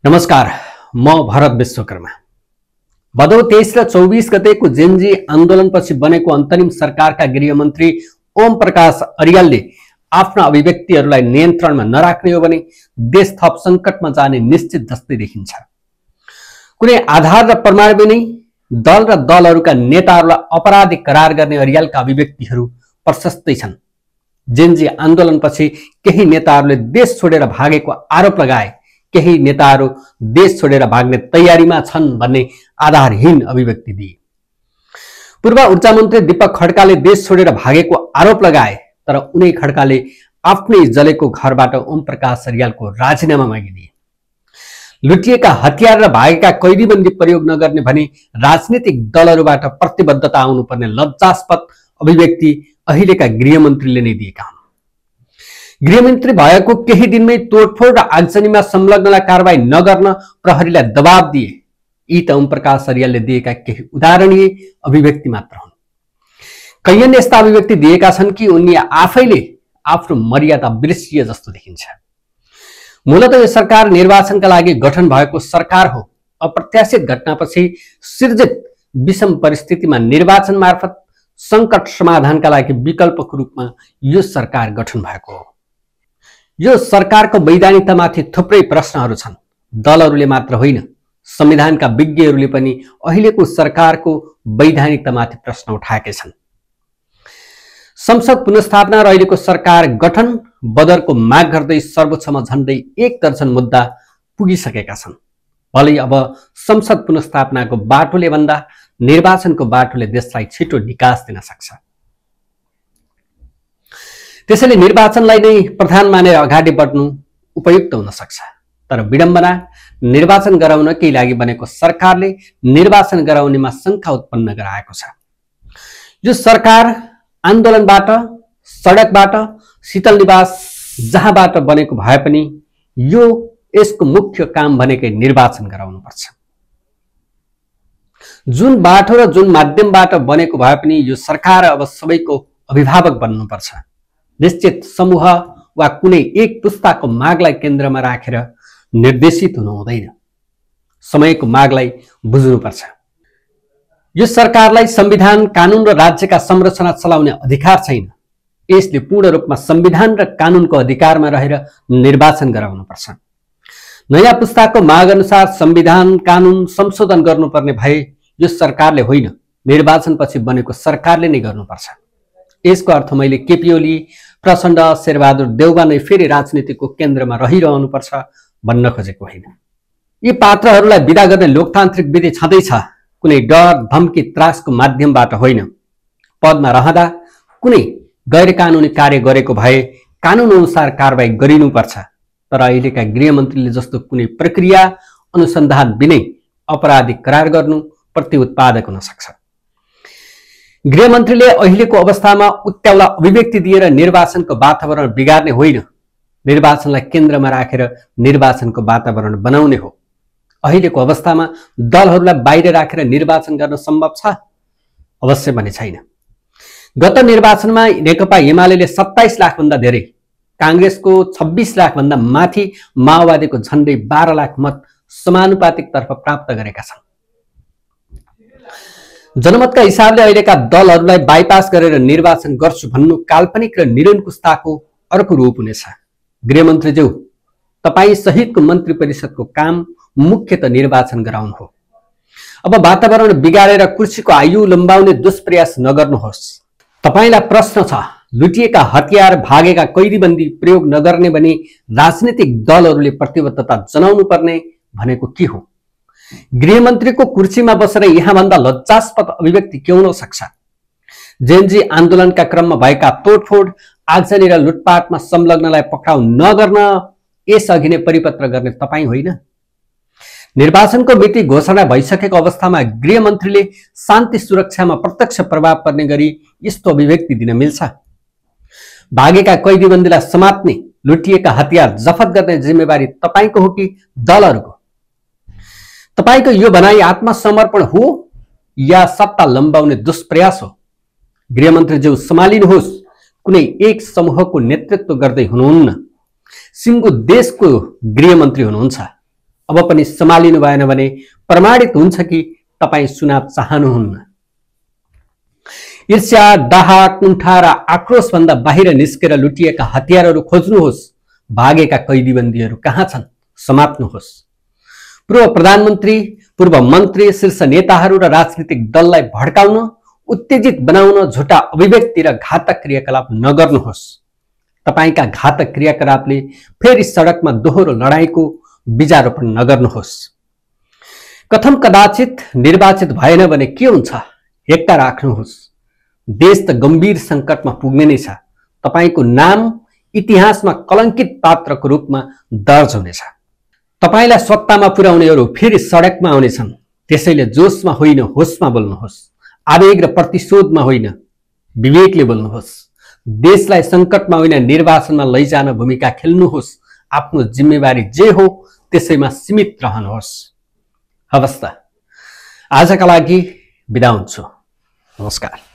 नमस्कार, म भरत विश्वकर्मा। भदौ 23 र 24 गतेको जेनजी आन्दोलनपछि बनेको अन्तरिम सरकारका गृहमन्त्री ओम प्रकाश अर्यालले आफ्ना अभिव्यक्तिहरूलाई नियन्त्रणमा नराख्ने हो भने देश थप सङ्कटमा जाने निश्चित जस्तै देखिन्छ। कुनै आधार र प्रमाणबिनै दल र दलहरूका नेताहरूलाई अपराधी करार गर्ने अर्यालका अभिव्यक्तिहरू प्रशस्तै छन्। जेनजी आन्दोलनपछि केही नेताहरूले देश छोडेर भागेको आरोप लगाए, केही नेताहरू देश छोडेर भाग्ने तयारीमा छन् भन्ने आधारहीन अभिव्यक्ति दिए। पूर्व ऊर्जा मन्त्री दीपक खड्काले देश छोडेर भागेको आरोप लगाए, तर उनै खड्काले आफ्नै जलेको घरबाट ओम प्रकाश अर्यालको राजीनामा मागिदिए। लुटिएका हतियार र भागेका कैदीबन्दी प्रयोग नगर्ने भनी राजनीतिक दलहरूबाट प्रतिबद्धता आउनुपर्ने लज्जास्पद अभिव्यक्ति अहिलेका गृहमन्त्रीले नै दिएका हुन्। गृहमन्त्री भएको केही दिनमै तोडफोड र आगजनीमा संलग्नलाई कारबाही नगर्न प्रहरीलाई दबाब दिए। यी त ओम प्रकाश अर्यालले दिएका केही उदाहरणीय अभिव्यक्ति मात्र हुन्। कैयन यस्ता अभिव्यक्ति दिएका छन् कि उनी आफैले आफ्नो मर्यादा बिर्सिए जस्तो देखिन्छ। मूलत यो सरकार निर्वाचनका लागि गठन भएको सरकार हो। अप्रत्याशित घटनापछि सिर्जित विषम परिस्थितिमा निर्वाचन मार्फत सङ्कट समाधानका लागि विकल्पको रूपमा यो सरकार गठन भएको हो। यो सरकारको वैधानिकतामाथि थुप्रै प्रश्नहरू छन्। दलहरूले मात्र होइन, संविधानका विज्ञहरूले पनि अहिलेको सरकारको वैधानिकतामाथि प्रश्न उठाएकै छन्। संसद पुनर्स्थापना र अहिलेको सरकार गठन बदरको माग गर्दै सर्वोच्चमा झन्डै 1 दर्जन मुद्दा पुगिसकेका छन्। भलै अब संसद पुनर्स्थापनाको बाटोले भन्दा निर्वाचनको बाटोले देशलाई छिटो निकास दिन सक्छ। त्यसैले निर्वाचनलाई नै प्रधान मानेर अगाडि बढ्नु उपयुक्त हुन सक्छ। तर विडम्बना, निर्वाचन गराउनकै लागि बनेको सरकारले निर्वाचन गराउनेमा शङ्का उत्पन्न गराएको छ। यो सरकार आन्दोलनबाट, सडकबाट, शीतल निवास जहाँबाट बनेको भए पनि यसको मुख्य काम भनेकै निर्वाचन गराउनुपर्छ। जुन बाटो र जुन माध्यमबाट बनेको भए पनि यो सरकार अब सबैको अभिभावक बन्नुपर्छ। निश्चित समूह वा कुनै एक पुस्ताको मागलाई केन्द्रमा राखेर निर्देशित हुनु हुँदैन। समयको मागलाई बुझ्नुपर्छ। यो सरकारलाई संविधान, कानून र राज्यका संरचना चलाउने अधिकार छैन। यसले पूर्ण रूपमा संविधान र कानूनको अधिकारमा रहेर निर्वाचन गराउनुपर्छ। नयाँ पुस्ताको माग अनुसार संविधान, कानून संशोधन गर्नुपर्ने भए यो सरकारले होइन, निर्वाचनपछि बनेको सरकारले नै गर्नुपर्छ। यसको अर्थ मैले केपी ओली, प्रचण्ड, शेरबहादुर देउवा नै फेरि राजनीतिको केन्द्रमा रहिरहनुपर्छ भन्न खोजेको होइन। यी पात्रहरूलाई विदा गर्ने लोकतान्त्रिक विधि छँदैछ, कुनै डर, धम्की, त्रासको माध्यमबाट होइन। पदमा रहँदा कुनै गैर कानुनी कार्य गरेको भए कानुन अनुसार कारबाही गरिनुपर्छ। तर अहिलेका गृहमन्त्रीले जस्तो कुनै प्रक्रिया अनुसन्धान बिनै अपराधी करार गर्नु प्रत्युत्पादक हुन सक्छ। गृहमन्त्रीले अहिलेको अवस्थामा उत्याउला अभिव्यक्ति दिएर निर्वाचनको वातावरण बिगार्ने होइन, निर्वाचनलाई केन्द्रमा राखेर निर्वाचनको वातावरण बनाउने हो। अहिलेको अवस्थामा दलहरूलाई बाहिर राखेर निर्वाचन गर्न सम्भव छ? अवश्य पनि छैन। गत निर्वाचनमा नेकपा एमाले 27 लाखभन्दा धेरै, काङ्ग्रेसको 26 लाखभन्दा माथि, माओवादीको झन्डै 12 लाख मत समानुपातिक तर्फ प्राप्त गरेका छन्। जनमतका हिसाबले अहिलेका दलहरूलाई बाइपास गरेर निर्वाचन गर्छु भन्नु काल्पनिक र निरङ्कुशताको अर्को रूप हुनेछ। गृहमन्त्रीज्यू, तपाईँ सहितको मन्त्री परिषदको काम मुख्यत निर्वाचन गराउनु हो। अब वातावरण बिगारेर कुर्सीको आयु लम्बाउने दुष्प्रयास नगर्नुहोस्। तपाईँलाई प्रश्न छ, लुटिएका हतियार, भागेका कैदीबन्दी प्रयोग नगर्ने भनी राजनीतिक दलहरूले प्रतिबद्धता जनाउनु पर्ने भनेको के हो? गृहमन्त्रीको कुर्सीमा बसेर यहाँभन्दा लज्जास्पद अभिव्यक्ति के हुन सक्छ? जेनजी आन्दोलनका क्रममा भएका तोडफोड, आगजनी र लुटपाटमा संलग्नलाई पक्राउ नगर्न यसअघि नै परिपत्र गर्ने तपाईँ होइन? निर्वाचनको मिति घोषणा भइसकेको अवस्थामा गृहमन्त्रीले शान्ति सुरक्षामा प्रत्यक्ष प्रभाव पर्ने गरी यस्तो अभिव्यक्ति दिन मिल्छ? भागेका कैदीबन्दीलाई समात्ने, लुटिएका हतियार जफत गर्ने जिम्मेवारी तपाईँको हो कि दलहरूको? तपाईँको यो भनाई आत्मसमर्पण हो या सत्ता लम्बाउने दुष्प्रयास हो? गृहमन्त्रीज्यू, सम्हालिनुहोस्। कुनै एक समूहको नेतृत्व गर्दै हुनुहुन्न, सिङ्गो देशको गृहमन्त्री हुनुहुन्छ। अब पनि सम्हालिनु भएन भने प्रमाणित हुन्छ कि तपाईं चुनाव चाहनुहुन्न। ईर्ष्या, डाहा, कुण्ठा र आक्रोशभन्दा बाहिर निस्केर लुटिएका हतियारहरू खोज्नुहोस्। भागेका कैदीबन्दीहरू कहाँ छन्? समात्नुहोस्। पूर्व प्रधानमन्त्री, पूर्व मन्त्री, शीर्ष नेताहरू र राजनीतिक दललाई भड्काउन, उत्तेजित बनाउन झुटा अभिव्यक्ति र घातक क्रियाकलाप नगर्नुहोस्। तपाईका घातक क्रियाकलापले फेरि सडकमा दोहोरो लडाईँको बीजारोपण नगर्नुहोस्। कथम कदाचित निर्वाचित भएन भने के हुन्छ? हेक्का राख्नुहोस्। देश त गम्भीर संकटमा पुग्ने नै छ। तपाईको नाम इतिहासमा कलंकित पात्रको रूपमा दर्ज हुनेछ। तपाईलाई सत्तामा पुर्याउनेहरू फेरि सडकमा आउनेछन्। त्यसैले जोशमा होइन, होशमा बोल्नुहोस्। आवेग र प्रतिशोधमा होइन, विवेकले बोल्नुहोस्। देशलाई संकटमा होइन, निर्वाचनमा लैजान भूमिका खेल्नुहोस्। आफ्नो जिम्मेवारी जे हो त्यसैमा सीमित रहनुहोस्। हवस् त, आजका लागि बिदा हुन्छु। नमस्कार।